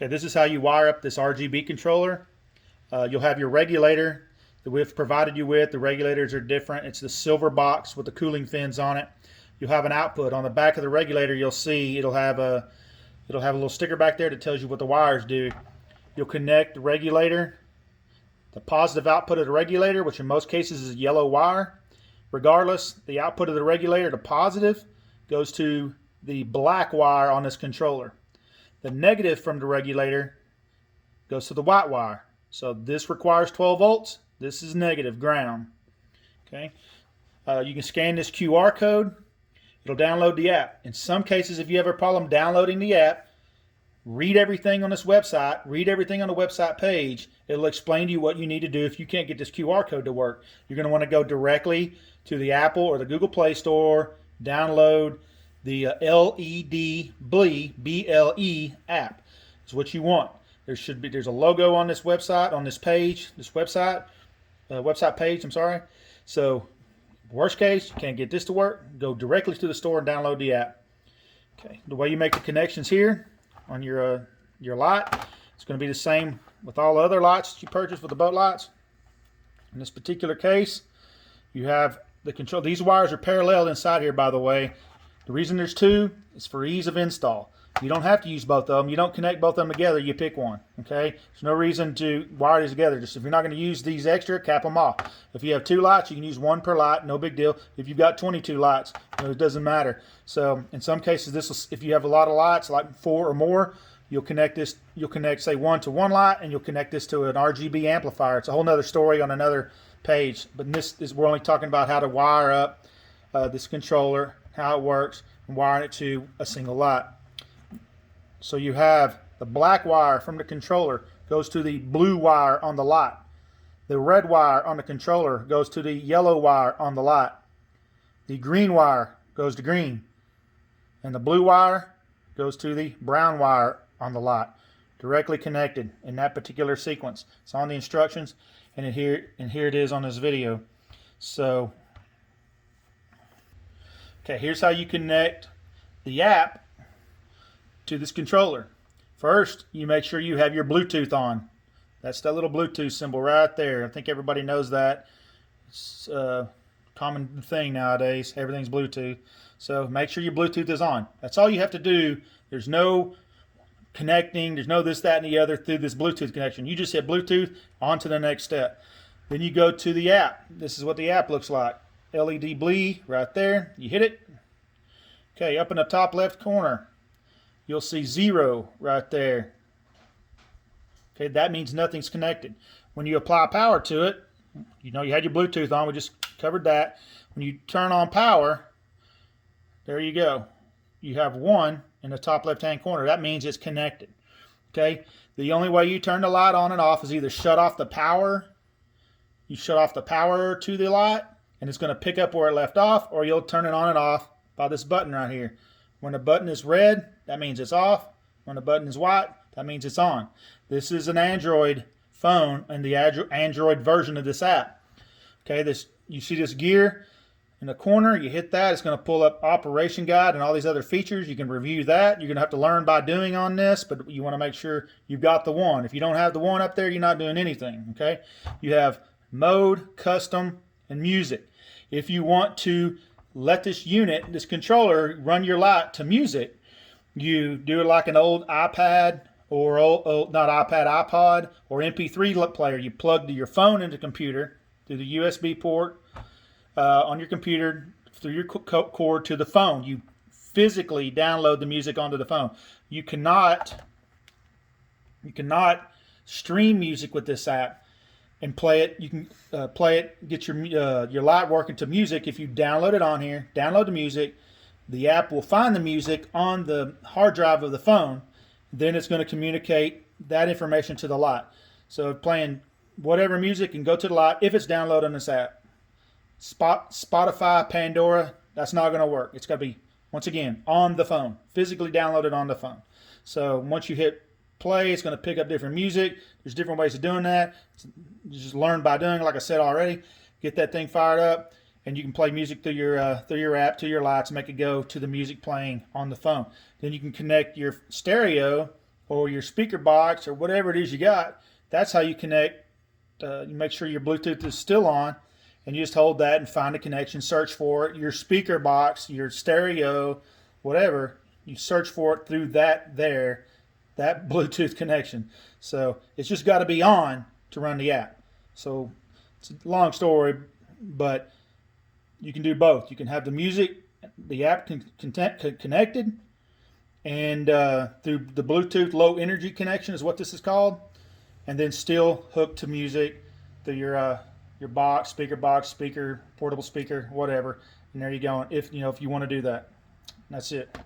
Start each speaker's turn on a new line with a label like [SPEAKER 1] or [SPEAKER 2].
[SPEAKER 1] Okay, this is how you wire up this RGB controller. You'll have your regulator that we've provided you with. The regulators are different. It's the silver box with the cooling fins on it. You'll have an output. On the back of the regulator, you'll see it'll have a little sticker back there that tells you what the wires do. You'll connect the regulator, the positive output of the regulator, which in most cases is a yellow wire. Regardless, the output of the regulator, the positive, goes to the black wire on this controller. The negative from the regulator goes to the white wire. So this requires 12 volts. This is negative, ground. Okay. You can scan this QR code. It'll download the app. In some cases, if you have a problem downloading the app, read everything on this website, read everything on the website page. It'll explain to you what you need to do if you can't get this QR code to work. You're going to want to go directly to the Apple or the Google Play Store, download the LED BLE app. It's what you want. There's a logo on this website, on this page, website page, I'm sorry. So worst case, you can't get this to work, go directly to the store and download the app. Okay, the way you make the connections here on your light, it's going to be the same with all the other lights that you purchase with the boat lights. In this particular case, you have the control. These wires are parallel inside here, by the way. The reason there's two is for ease of install. You don't have to use both of them. You don't connect both of them together. You pick one. Okay? There's no reason to wire these together. Just if you're not going to use these extra, cap them off. If you have two lights, you can use one per light. No big deal. If you've got 22 lights, it doesn't matter. So in some cases, if you have a lot of lights, like 4 or more, you'll connect this. You'll connect, say, one to one light, and you'll connect this to an RGB amplifier. It's a whole nother story on another page. But we're only talking about how to wire up this controller, how it works, and wiring it to a single light. So you have the black wire from the controller goes to the blue wire on the light. The red wire on the controller goes to the yellow wire on the light. The green wire goes to green. And the blue wire goes to the brown wire on the light. Directly connected in that particular sequence. It's on the instructions, and here it is on this video. So, okay, here's how you connect the app to this controller. First, you make sure you have your Bluetooth on. That's that little Bluetooth symbol right there. I think everybody knows that. It's a common thing nowadays. Everything's Bluetooth. So make sure your Bluetooth is on. That's all you have to do. There's no connecting. There's no this, that, and the other through this Bluetooth connection. You just hit Bluetooth, on to the next step. Then you go to the app. This is what the app looks like. LED BLE right there. You hit it. Okay, up in the top left corner, you'll see 0 right there. Okay, that means nothing's connected. When you apply power to it, you know you had your Bluetooth on, we just covered that. When you turn on power, there you go. You have 1 in the top left-hand corner. That means it's connected. Okay, the only way you turn the light on and off is either shut off the power. You shut off the power to the light, and it's going to pick up where it left off, or you'll turn it on and off by this button right here. When the button is red, that means it's off. When the button is white, that means it's on. This is an Android phone and the Android version of this app. Okay, you see this gear in the corner, you hit that, it's going to pull up operation guide and all these other features. You can review that. You're going to have to learn by doing on this, but you want to make sure you've got the one. If you don't have the one up there, you're not doing anything. Okay, you have mode, custom, and music. If you want to let this controller, run your light to music, you do it like an old iPad or iPod or MP3 player. You plug your phone into the computer through the USB port on your computer through your cord to the phone. You physically download the music onto the phone. You cannot stream music with this app and play it. You can play it, get your light working to music. If you download it on here, download the music, the app will find the music on the hard drive of the phone. Then it's going to communicate that information to the light. So playing whatever music can go to the light if it's downloaded on this app. Spotify, Pandora, that's not going to work. It's got to be, once again, on the phone, physically downloaded on the phone. So once you hit play, it's going to pick up different music. There's different ways of doing that. You just learn by doing, like I said already. Get that thing fired up, and you can play music through your app, to your lights, make it go to the music playing on the phone. Then you can connect your stereo or your speaker box or whatever it is you got. That's how you connect. You make sure your Bluetooth is still on, and you just hold that and find a connection, search for it. Your speaker box, your stereo, whatever, you search for it through that Bluetooth connection. So it's just got to be on to run the app. So it's a long story, but you can do both. You can have the music, the app connected, and through the Bluetooth low energy connection is what this is called, and then still hooked to music through your box, speaker, portable speaker, whatever. And there you go. If you want to do that, that's it.